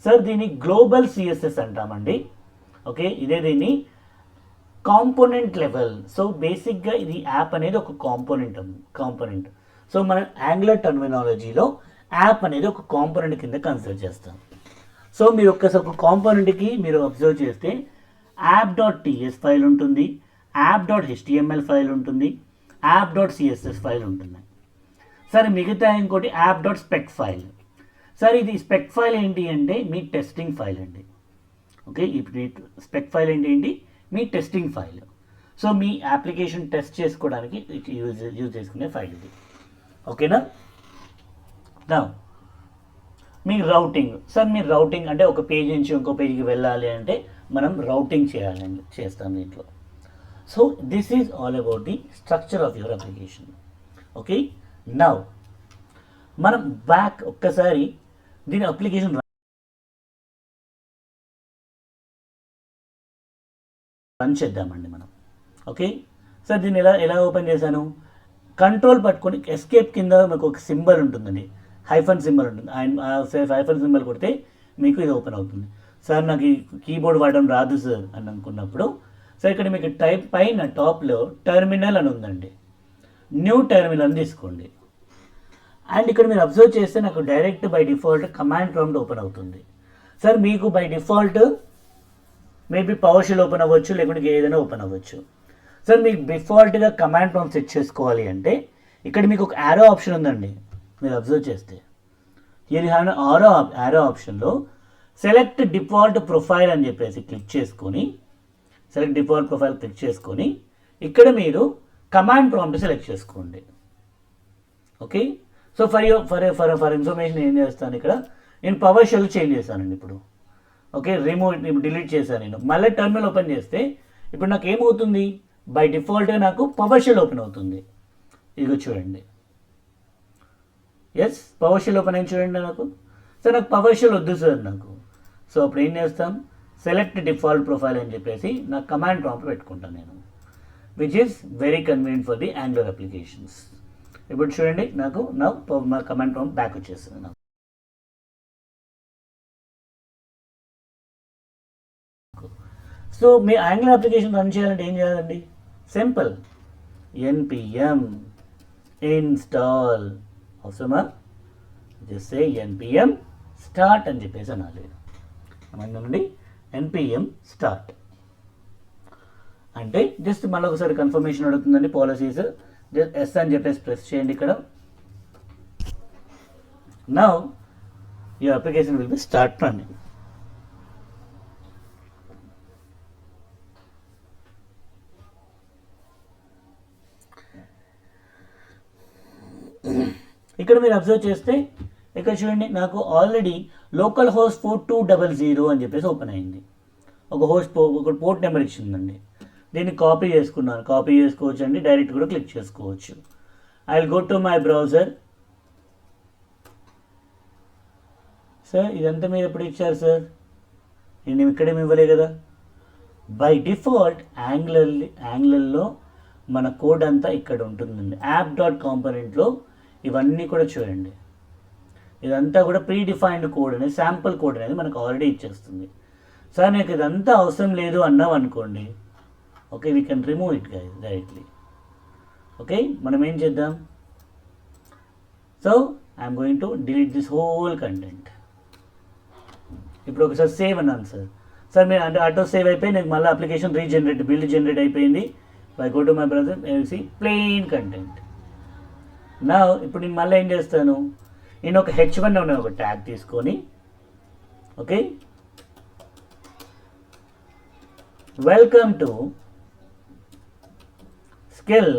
సార్ దీన్ని గ్లోబల్ సిఎస్ఎస్ అంటామండి. ఓకే, ఇదే దీన్ని కాంపోనెంట్ లెవెల్. సో బేసిక్గా ఇది యాప్ అనేది ఒక కాంపోనెంట్. సో మన యాంగులర్ టర్మినాలజీలో యాప్ అనేది ఒక కాంపోనెంట్ కింద కన్సిడర్ చేస్తాం. సో మీరు ఒక్కసారి ఒక కాంపోనెంట్కి మీరు అబ్జర్వ్ చేస్తే యాప్ డాట్ టీఎస్ ఫైల్ ఉంటుంది, యాప్ డాట్ హెచ్టిఎంఎల్ ఫైల్ ఉంటుంది, యాప్ డాట్ సిఎస్ఎస్ ఫైల్ ఉంటుంది. సరే మిగతా ఇంకోటి app dot spec file. Sir ఇది స్పెక్ ఫైల్ ఏంటి అంటే మీ టెస్టింగ్ ఫైల్ అండి. ఓకే, ఇప్పుడు స్పెక్ ఫైల్ ఏంటి మీ టెస్టింగ్ ఫైల్. సో మీ అప్లికేషన్ టెస్ట్ చేసుకోవడానికి యూజ్ చేసుకునే ఫైల్ ఇది. ఓకేనా. నా మీ రౌటింగ్. సార్ మీ రౌటింగ్ అంటే ఒక పేజ్ నుంచి ఇంకో పేజ్కి వెళ్ళాలి అంటే మనం రౌటింగ్ చేస్తాం దీంట్లో. So this is all about the structure of your application. Okay, now మనం బ్యాక్ ఒక్కసారి దీని అప్లికేషన్ రన్ చేద్దామండి మనం. ఓకే సార్, దీన్ని ఎలా ఓపెన్ చేశాను, కంట్రోల్ పట్టుకొని ఎస్కేప్ కింద మీకు ఒక సింబల్ ఉంటుందండి, హైఫన్ సింబల్ ఉంటుంది. హైఫన్ సింబల్ కొడితే మీకు ఇది ఓపెన్ అవుతుంది. సార్ నాకు ఈ కీబోర్డ్ వాడడం రాదు సార్ అని అనుకున్నప్పుడు, సార్ ఇక్కడ మీకు టైప్ పైన టాప్లో టెర్మినల్ అని ఉందండి, న్యూ టెర్మినల్ అని తీసుకోండి. అండ్ ఇక్కడ మీరు అబ్జర్వ్ చేస్తే నాకు direct by default command prompt open అవుతుంది. సార్ మీకు by default maybe PowerShell open అవ్వచ్చు, లేకుంటే ఏదైనా ఓపెన్ అవ్వచ్చు. సార్ మీకు డిఫాల్ట్గా కమాండ్ ప్రాంప్ట్ సెట్ చేసుకోవాలి అంటే ఇక్కడ మీకు ఒక యారో ఆప్షన్ ఉందండి, మీరు అబ్జర్వ్ చేస్తే హియర్ యు హావ్ యారో ఆప్షన్లో సెలెక్ట్ డిఫాల్ట్ ప్రొఫైల్ అని చెప్పేసి క్లిక్ చేసుకొని, సెలెక్ట్ డిఫాల్ట్ ప్రొఫైల్ క్లిక్ చేసుకొని ఇక్కడ మీరు కమాండ్ ప్రాంప్ట్ సెలెక్ట్ చేసుకోండి. ఓకే, సో ఫర్ ఇన్ఫర్మేషన్ ఏం చేస్తాను, ఇక్కడ నేను పవర్ షెల్ చేంజ్ చేశానండి ఇప్పుడు. ఓకే, డిలీట్ చేశాను నేను. మళ్ళీ టర్మినల్ ఓపెన్ చేస్తే ఇప్పుడు నాకు ఏమవుతుంది, బై డిఫాల్ట్గా నాకు పవర్ షెల్ ఓపెన్ అవుతుంది. ఇదిగో చూడండి, ఎస్ పవర్ షెల్ ఓపెన్ అయింది చూడండి నాకు. సార్ నాకు పవర్ షెల్ వద్దు సార్ నాకు. సో అప్పుడు ఏం చేస్తాం, సెలెక్ట్ డిఫాల్ట్ ప్రొఫైల్ అని చెప్పేసి నా కమాండ్ ప్రాంప్ట్ పెట్టుకుంటాను నేను, which is very convenient for the angular applications. ఇప్పుడు చూడండి నాకు నా కమాండ్ ప్రాంప్ట్ బ్యాక్ వచ్చేస్తుంది నాకు. సో మీ యాంగులర్ అప్లికేషన్ రన్ చేయాలంటే ఏం చేయాలండి, సింపుల్ npm install అవసరమా, జస్ట్ సే npm start అని చెప్పేసి అనాలి. ఏమండి npm start అంటే జస్ట్ మళ్ళీ ఒకసారి కన్ఫర్మేషన్ అడుగుతుందండి, పాలసీస్ జస్ట్ ఎస్ అని చెప్పేసి ప్రెస్ చేయండి ఇక్కడ. Now your application will be start running. ఇక్కడ మీరు అబ్జర్వ్ చేస్తే ఇక్కడ చూడండి నాకు ఆల్రెడీ లోకల్ హోస్ట్ 4200 అని చెప్పేసి ఓపెన్ అయింది. ఒక పోర్ట్ నెంబర్ ఇచ్చిందండి. దీన్ని కాపీ చేసుకున్నాను, కాపీ చేసుకోవచ్చు అండి, డైరెక్ట్ కూడా క్లిక్ చేసుకోవచ్చు. I will go to my browser. Sir ఇదంతా మీరు ఎప్పుడు ఇచ్చారు సార్, నేను ఇక్కడేమి ఇవ్వలే కదా. బై డిఫాల్ట్ యాంగులర్లో మన కోడ్ అంతా ఇక్కడ ఉంటుందండి. యాప్ డాట్ కాంపోనెంట్లో ఇవన్నీ కూడా చూడండి, ఇదంతా కూడా ప్రీ డిఫైన్డ్ కోడ్ అనేది, శాంపుల్ కోడ్ అనేది మనకు ఆల్రెడీ ఇచ్చేస్తుంది. సార్ నాకు ఇదంతా అవసరం లేదు అన్నాం అనుకోండి, okay we can remove it guys directly. Okay మనం ఏం చేద్దాం, so I'm going to delete this whole content. ఇప్పుడు ఒకసారి సేవ్ అన్నాను సార్. సార్ మీరు అంటే ఆటో సేవ్ అయిపోయి నాకు మళ్ళీ అప్లికేషన్ బిల్డ్ జనరేట్ అయిపోయింది. I go to my browser see plain content. నా ఇప్పుడు నేను మళ్ళీ ఏం చేస్తాను, నేను ఒక H1 అనే ఒక ట్యాగ్ తీసుకొని okay welcome to skill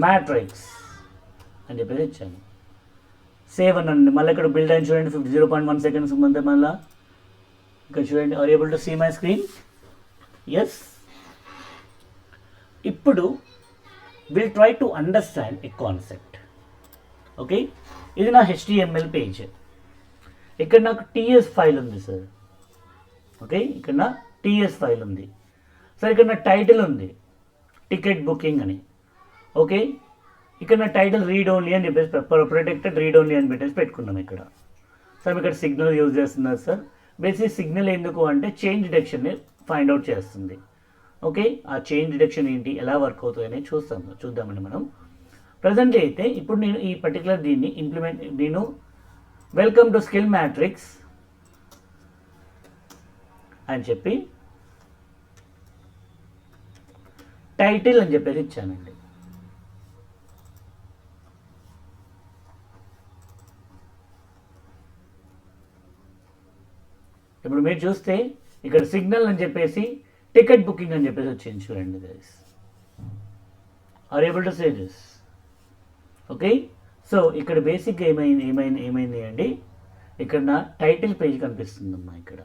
matrix అని చెప్పేసి ఇచ్చాను. సేవ్ అనండి. మళ్ళీ ఇక్కడ బిల్డ్ అయిన చూడండి 0.1 seconds ముందే మళ్ళీ ఇక్కడ చూడండి. Are able to see my screen? Yes. ఇప్పుడు will try to understand a concept. Okay, ఇది నా HTML పేజ్. ఇక్కడ నాకు TS ఫైల్ ఉంది సార్. ఓకే, ఇక్కడ నా TS ఫైల్ ఉంది సార్. ఇక్కడ నా టైటిల్ ఉంది టికెట్ బుకింగ్ అని. ఓకే, ఇక్కడ నా టైటిల్ రీడ్ ఓన్లీ అని చెప్పేసి ప్రొటెక్టెడ్ రీడ్ ఓన్లీ అని పెట్టేసి పెట్టుకున్నాం ఇక్కడ. సార్ ఇక్కడ సిగ్నల్ యూజ్ చేస్తున్నారు సార్. బేసిక్ సిగ్నల్ ఎందుకు అంటే చేంజ్ డిటెక్షన్ని ఫైండ్ అవుట్ చేస్తుంది. ఓకే, ఆ చేంజ్ డిటెక్షన్ ఏంటి, ఎలా వర్క్ అవుతుంది అనేది చూద్దామండి మనం. ప్రజెంట్ అయితే ఇప్పుడు నేను ఈ పర్టికులర్ దీన్ని నేను వెల్కమ్ టు స్కిల్ మ్యాట్రిక్స్ అని చెప్పి టైటిల్ అని చెప్పేసి ఇచ్చానండి. ఇప్పుడు మీరు చూస్తే ఇక్కడ సిగ్నల్ అని చెప్పేసి టికెట్ బుకింగ్ అని చెప్పేసి వచ్చింది చూడండి guys. Are able to say this? Okay, so ఇక్కడ బేసిక్గా ఏమైంది అండి, ఇక్కడ నా టైటిల్ పేజ్ కనిపిస్తుందమ్మా ఇక్కడ.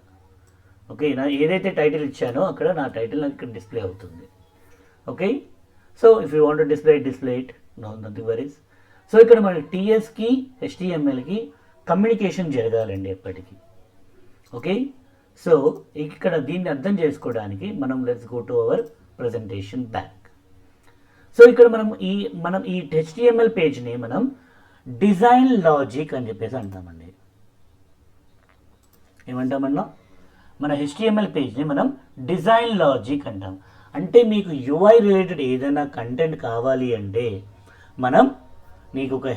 ఓకే, నా ఏదైతే టైటిల్ ఇచ్చానో అక్కడ నా టైటిల్ నాకు ఇక్కడ డిస్ప్లే అవుతుంది. Okay, so if you want to display it nothing worries. So ఇక్కడ మన TSకి HTMLకి కమ్యూనికేషన్ జరగాలండి ఎప్పటికీ. ఓకే, సో ఇక్కడ దీన్ని అర్థం చేసుకోవడానికి మనం let's go to our presentation back. So ఇక్కడ మనం ఈ HTML పేజ్ని మనం డిజైన్ లాజిక్ అని చెప్పేసి అంటామండి. ఏమంటామన్నా, మన HTML పేజ్ని మనం డిజైన్ లాజిక్ అంటాం. అంటే మీకు UI రిలేటెడ్ ఏదైనా కంటెంట్ కావాలి అంటే మనం నీకు ఒక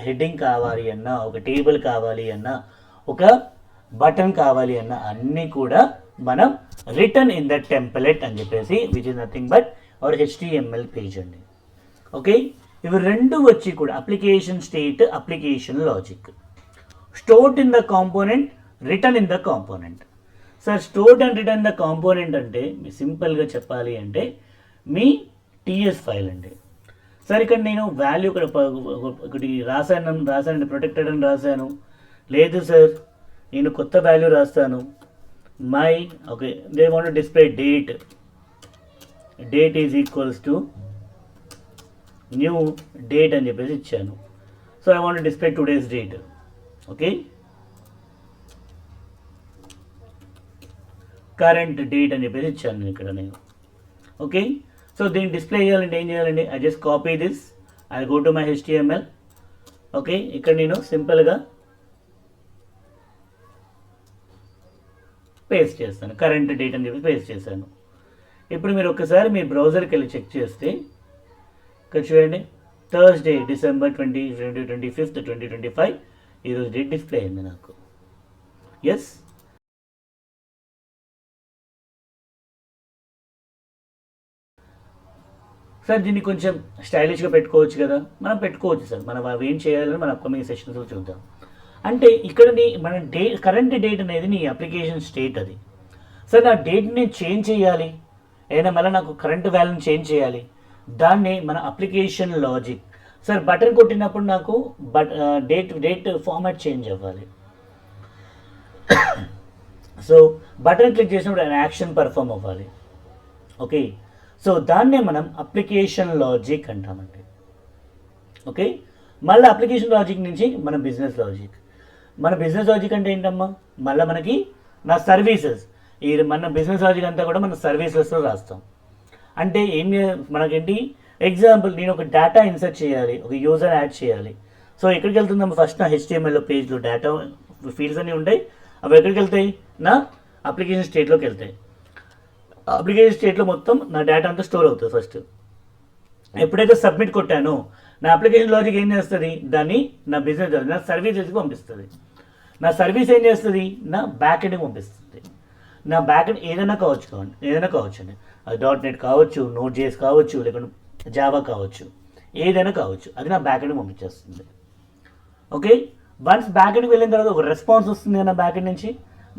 హెడ్డింగ్ కావాలి అన్నా, ఒక టేబుల్ కావాలి అన్నా, ఒక బటన్ కావాలి అన్న అన్నీ కూడా మనం రిటర్న్ ఇన్ ద టెంప్లెట్ అని చెప్పేసి which is nothing but our HTML page అండి. ఓకే, ఇవి రెండు వచ్చి కూడా application state, application logic. Stored in the component, return in the component. Sir stored and return the component అంటే సింపుల్గా చెప్పాలి అంటే మీ TS ఫైల్ అండి. సార్ ఇక్కడ నేను వాల్యూ ఒకటి రాశాను ప్రొటెక్టెడ్ అని రాశాను. లేదు సార్ నేను కొత్త వాల్యూ రాస్తాను okay they want to display date is equals to new date అని చెప్పేసి ఇచ్చాను. So I want to display today's date. Okay, current date అని చెప్పేసి ఇచ్చాను ఇక్కడ నేను. ఓకే, సో దీన్ని డిస్ప్లే చేయాలంటే ఏం చేయాలండి, I just copy this, I go to my HTML. Okay, ఇక్కడ నేను సింపుల్గా పేస్ట్ చేస్తాను, కరెంట్ డేట్ అని చెప్పి పేస్ట్ చేశాను. ఇప్పుడు మీరు ఒకసారి మీ బ్రౌజర్కి వెళ్ళి చెక్ చేస్తే ఇక్కడ చూడండి థర్స్డే December 25th 2025 ఈరోజు డేట్ డిస్ప్లే అయింది నాకు. ఎస్, సార్ దీన్ని కొంచెం స్టైలిష్గా పెట్టుకోవచ్చు కదా, మనం పెట్టుకోవచ్చు సార్. మనం అవి ఏం చేయాలని మన అప్కమింగ్ సెషన్స్లో చూద్దాం. అంటే ఇక్కడ మన కరెంట్ డేట్ అనేది నీ అప్లికేషన్ స్టేట్ అది. సార్ నా డేట్ని చేంజ్ చేయాలి, అయినా మళ్ళీ నాకు కరెంట్ వాల్యూని చేంజ్ చేయాలి, దాన్ని మన అప్లికేషన్ లాజిక్. సార్ బటన్ కొట్టినప్పుడు నాకు డేట్ ఫార్మాట్ చేంజ్ అవ్వాలి. సో బటన్ క్లిక్ చేసినప్పుడు యాక్షన్ పర్ఫామ్ అవ్వాలి. ఓకే, సో దాన్నే మనం అప్లికేషన్ లాజిక్ అంటామండి. ఓకే, మళ్ళీ అప్లికేషన్ లాజిక్ నుంచి మన బిజినెస్ లాజిక్. మన బిజినెస్ లాజిక్ అంటే ఏంటమ్మా, మళ్ళీ మనకి నా సర్వీసెస్, మన బిజినెస్ లాజిక్ అంతా కూడా మన సర్వీసెస్లో రాస్తాం. అంటే మనకేంటి ఎగ్జాంపుల్, నేను ఒక డేటా ఇన్సర్ట్ చేయాలి, ఒక యూజర్ యాడ్ చేయాలి. సో ఎక్కడికి వెళ్తుందమ్మా, ఫస్ట్ నా HTML పేజ్లో డేటా ఫీల్డ్స్ అన్నీ ఉంటాయి. అవి ఎక్కడికి వెళ్తాయి, నా అప్లికేషన్ స్టేట్లోకి వెళ్తాయి. అప్లికేషన్ స్టేట్లో మొత్తం నా డేటా అంతా స్టోర్ అవుతుంది. ఫస్ట్ ఎప్పుడైతే సబ్మిట్ కొట్టానో నా అప్లికేషన్ లాజిక్ ఏం చేస్తుంది, దాన్ని నా బిజినెస్ నా సర్వీసెస్కి పంపిస్తుంది. నా సర్వీస్ ఏం చేస్తుంది, నా బ్యాక్ ఎండ్కి పంపిస్తుంది. నా బ్యాక్ ఎండ్ ఏదైనా కావచ్చు అండి. అది .NET కావచ్చు, Node.js కావచ్చు, లేకుంటే జావా కావచ్చు, ఏదైనా కావచ్చు, అది నా బ్యాక్ ఎండ్ పంపించేస్తుంది. ఓకే, వన్స్ బ్యాక్ ఎండ్కి వెళ్ళిన తర్వాత ఒక రెస్పాన్స్ వస్తుంది కదా బ్యాక్ ఎండ్ నుంచి,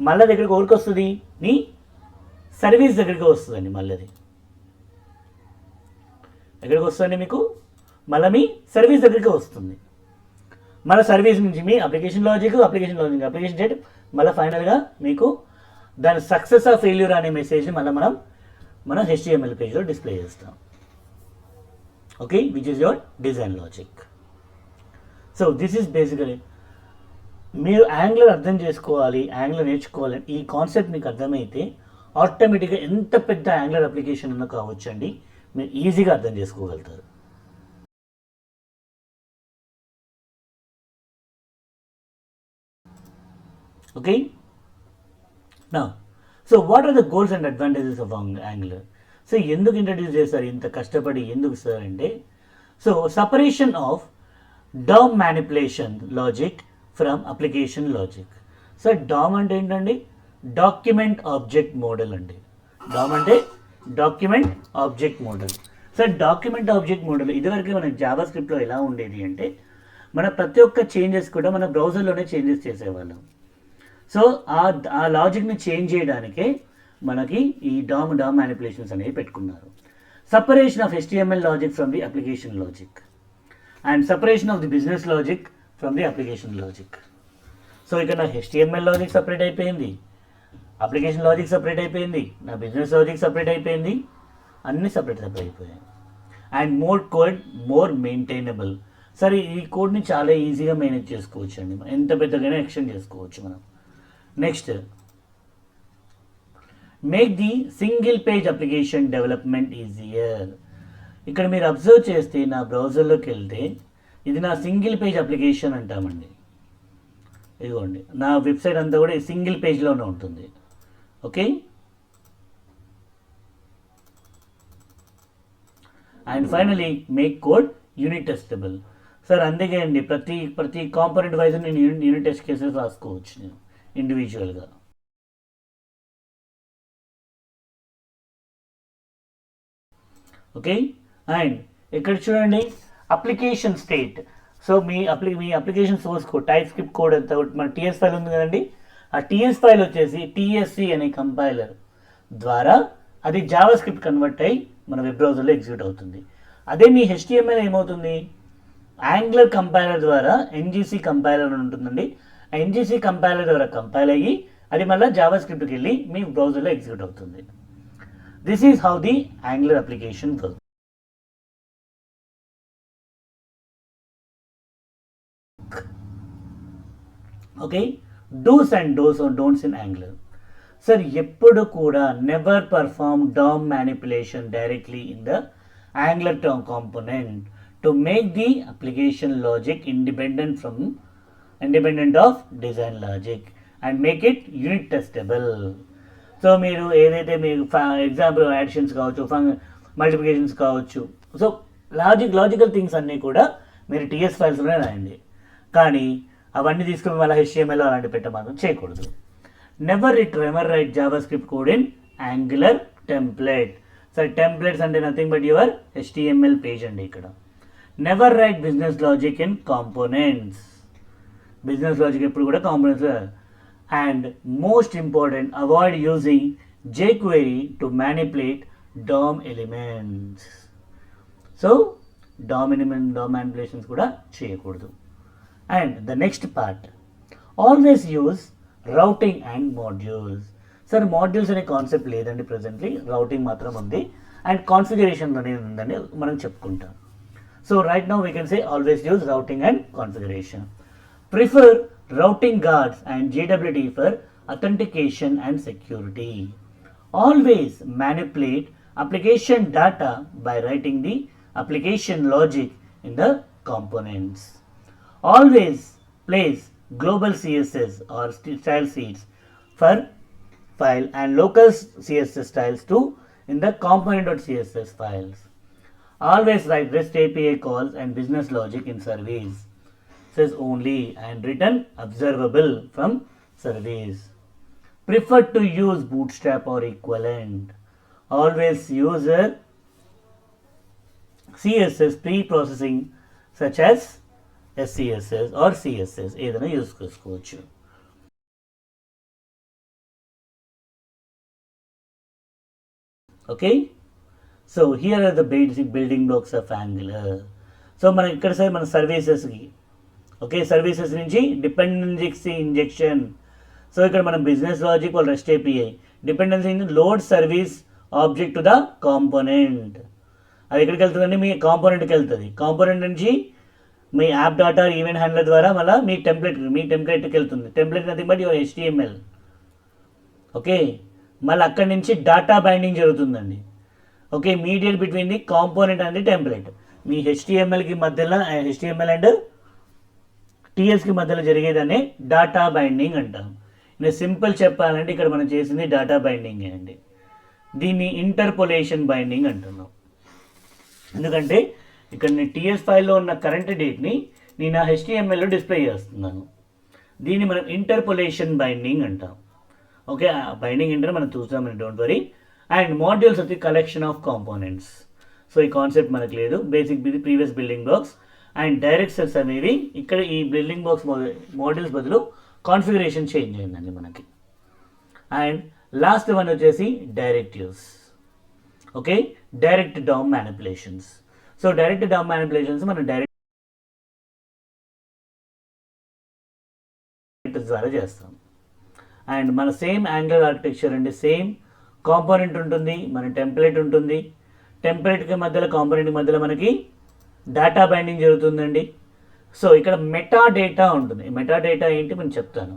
మళ్ళీ దగ్గరికి ఎవరికి వస్తుంది, నీ సర్వీస్ దగ్గరికి వస్తుందండి. మళ్ళీ అది ఎక్కడికి వస్తుంది మీకు, మళ్ళీ మీ సర్వీస్ దగ్గరికి వస్తుంది. మళ్ళీ సర్వీస్ నుంచి మీ అప్లికేషన్ డేట్, మళ్ళీ ఫైనల్గా మీకు దాని సక్సెస్ ఆఫ్ ఫెయిల్యూర్ అనే మెసేజ్ని మళ్ళీ మన HTML పేజ్లో డిస్ప్లే చేస్తాం. Okay, which is your design logic. So this is basically మీరు యాంగులర్ అర్థం చేసుకోవాలి, యాంగులర్ నేర్చుకోవాలి. ఈ కాన్సెప్ట్ మీకు అర్థమైతే ఆటోమేటిక్గా ఎంత పెద్ద యాంగులర్ అప్లికేషన్ ఉన్నా కావచ్చు అండి, మీరు ఈజీగా అర్థం చేసుకోగలుగుతారు. ఓకే, నా so what are the goals and advantages of Angular? So ఎందుకు ఇంట్రడ్యూస్ చేస్తారు ఇంత కష్టపడి, ఎందుకు సార్ అంటే, so separation of DOM manipulation logic from application logic. So DOM అంటే ఏంటండి, డాక్యుమెంట్ ఆబ్జెక్ట్ మోడల్ అండి. DOM అంటే document object model. So document object model ఇదివరకు మన జావా స్క్రిప్ట్లో ఎలా ఉండేది అంటే, మన ప్రతి ఒక్క చేంజెస్ కూడా మన బ్రౌజర్లోనే చేంజెస్ చేసేవాళ్ళం. సో ఆ లాజిక్ని చేంజ్ చేయడానికే మనకి ఈ DOM మ్యానిపులేషన్స్ అనేవి పెట్టుకున్నారు. Separation of HTML logic from the application logic and separation of the business logic from the application logic. So ఇక్కడ నా HTML లాజిక్ సపరేట్ అయిపోయింది, అప్లికేషన్ లాజిక్ సపరేట్ అయిపోయింది, నా బిజినెస్ లాజిక్ సపరేట్ అయిపోయింది, అన్నీ సపరేట్ అయిపోయాయి. And more maintainable. సరే, ఈ కోడ్ని చాలా ఈజీగా మేనేజ్ చేసుకోవచ్చు అండి, ఎంత పెద్దగానే ఎక్స్టెండ్ చేసుకోవచ్చు మనం. Next, make the single page application development easier. ఇక్కడ మీరు అబ్జర్వ్ చేస్తే నా బ్రౌజర్లోకి వెళ్తే ఇది నా సింగిల్ పేజ్ అప్లికేషన్ అంటామండి. ఇదిగోండి, నా వెబ్సైట్ అంతా కూడా ఈ సింగిల్ పేజ్లోనే ఉంటుంది. Okay, and finally make code unit testable. Sir అందుకే అండి ప్రతి కాంపోనెంట్ వైజ్ నేను యూనిట్ టెస్ట్ కేసెస్ రాసుకోవచ్చు నేను ఇండివిజువల్గా. ఓకే, అండ్ ఇక్కడ చూడండి అప్లికేషన్ స్టేట్. సో మీ application source code, TypeScript code అంతా మన TS ఫైల్ ఉంది కదండి, ఆ TS ఫైల్ వచ్చేసి TSC అనే కంపైలర్ ద్వారా అది జావా స్క్రిప్ట్ కన్వర్ట్ అయ్యి మన వెబ్ బ్రౌజర్లో ఎగ్జిక్యూట్ అవుతుంది. అదే మీ HTML ఏమవుతుంది, యాంగులర్ కంపైలర్ ద్వారా NGC కంపైలర్ అని ఉంటుందండి. ఆ NGC కంపైలర్ ద్వారా కంపైల్ అయ్యి అది మళ్ళీ జావా స్క్రిప్ట్కి వెళ్ళి మీ బ్రౌజర్లో ఎగ్జిక్యూట్ అవుతుంది. This is how the Angular application work. Okay, dos and don'ts in Angular. Sir ఎప్పుడు కూడా never perform DOM manipulation directly in the Angular component to make the application logic independent of design logic and make it unit testable. So మీరు ఏదైతే మీకు example యాడిషన్స్ కావచ్చు, multiplications కావచ్చు, so logical things అన్నీ కూడా మీరు TS ఫైల్స్లోనే రాయండి. కానీ అవన్నీ తీసుకుని మళ్ళీ HTML అలాంటి మాత్రం చేయకూడదు. Never write JavaScript code in Angular template. So templates అంటే nothing but your HTML page అండి. ఇక్కడ never write business logic in components. Business logic ఎప్పుడు కూడా components. And most important, avoid using jQuery to manipulate DOM elements. So DOM manipulations కూడా చేయకూడదు. And the next part, always use routing and modules. Sir modules అనే concept లేదండి ప్రెసెంట్లీ, routing మాత్రం ఉంది and configuration అనేది ఉందని మనం చెప్పుకుంటాం. So right now we can say always use routing and configuration. Prefer routing guards and JWT for authentication and security. Always manipulate application data by writing the application logic in the components. Always place global CSS or style sheets for file and local CSS styles too in the component.css files. Always write REST API calls and business logic in service says only and return observable from service. prefer to use bootstrap or equivalent. Always use a CSS pre-processing such as SCSS or CSS ఏదైనా use చేసుకోవచ్చు. Okay, so here are the basic building blocks of Angular. So మనం ఇక్కడ సరే మన సర్వీసెస్కి, okay, services నుంచి dependency injection. So ఇక్కడ మనం బిజినెస్ లాజిక్ వాళ్ళు rest API dependency load service object to the component. అది ఎక్కడికి వెళ్తుందండి? మీ కాంపోనెంట్కి వెళ్తుంది. కాంపోనెంట్ నుంచి మీ యాప్ డాటా ఈవెంట్ హ్యాండ్లర్ ద్వారా మళ్ళీ మీ టెంప్లెట్కి వెళ్తుంది. Template nothing but your HTML. Okay, మళ్ళీ అక్కడి నుంచి డాటా బైండింగ్ జరుగుతుందండి. Okay, mediate between the component and the template. మీ HTMLకి మధ్యలో HTML అండ్ TSకి మధ్యలో జరిగేదాన్ని డాటా బైండింగ్ అంటాం. నేను సింపుల్ చెప్పాలంటే ఇక్కడ మనం చేసింది డాటా బైండింగ్ అండి. దీన్ని ఇంటర్పోలేషన్ బైండింగ్ అంటున్నాం. ఎందుకంటే ఇక్కడ నేను TS ఫైల్లో ఉన్న కరెంట్ డేట్ని నేను ఆ HTMLలో డిస్ప్లే చేస్తున్నాను. దీన్ని మనం ఇంటర్పోలేషన్ బైండింగ్ అంటాం. ఓకే, బైండింగ్ ఏంటంటే మనం చూస్తామని, డోంట్ వరీ. అండ్ మాడ్యూల్స్ వచ్చి కలెక్షన్ ఆఫ్ కాంపోనెంట్స్. సో ఈ కాన్సెప్ట్ మనకు లేదు. Basic previous building blocks and direct cells అనేవి ఇక్కడ ఈ బిల్డింగ్ బ్లాక్స్ మాడ్యూల్స్ బదులు కాన్ఫిగరేషన్ చేంజ్ అయిందండి మనకి. అండ్ లాస్ట్ వన్ వచ్చేసి directives. Okay, direct down manipulations. So direct down manipulations మనం డైరెక్ట్ ద్వారా చేస్తాం. అండ్ మన సేమ్ యాంగులర్ ఆర్కిటెక్చర్ అండి, సేమ్ కాంపోనెంట్ ఉంటుంది, మన టెంప్లెట్ ఉంటుంది. టెంప్లెట్కి మధ్యలో కాంపోనెంట్కి మధ్యలో మనకి డేటా బైండింగ్ జరుగుతుందండి. సో ఇక్కడ మెటా డేటా ఉంటుంది. మెటా డేటా ఏంటి మనం చెప్తాను.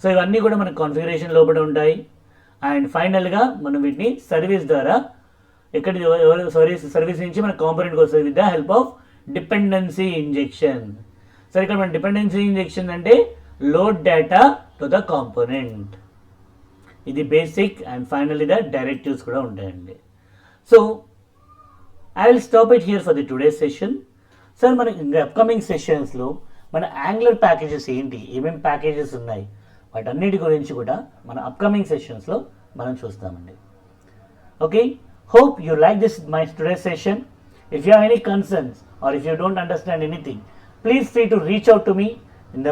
సో ఇవన్నీ కూడా మన కాన్ఫిగరేషన్ లోపల ఉంటాయి. అండ్ ఫైనల్గా మనం వీటిని సర్వీస్ ద్వారా ఎక్కడ సర్వీస్ నుంచి మన కాంపోనెంట్కి వస్తుంది with the help of dependency injection. So ఇక్కడ మన డిపెండెన్సీ ఇంజెక్షన్ అంటే load data to the component. ఇది basic. And finally the directives కూడా ఉంటాయండి. So I will stop it here for the today session. Sir మన ఇంకా అప్కమింగ్ సెషన్స్లో మన angular packages ఏంటి, ఏమేమి ప్యాకేజెస్ ఉన్నాయి, వాటన్నిటి గురించి కూడా మన అప్కమింగ్ సెషన్స్లో మనం చూస్తామండి. Okay, hope you like this my today's session. If you have any concerns or if you don't understand anything, please free to reach out to me in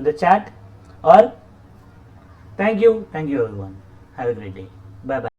the chat. Or thank you everyone. Have a great day. Bye bye.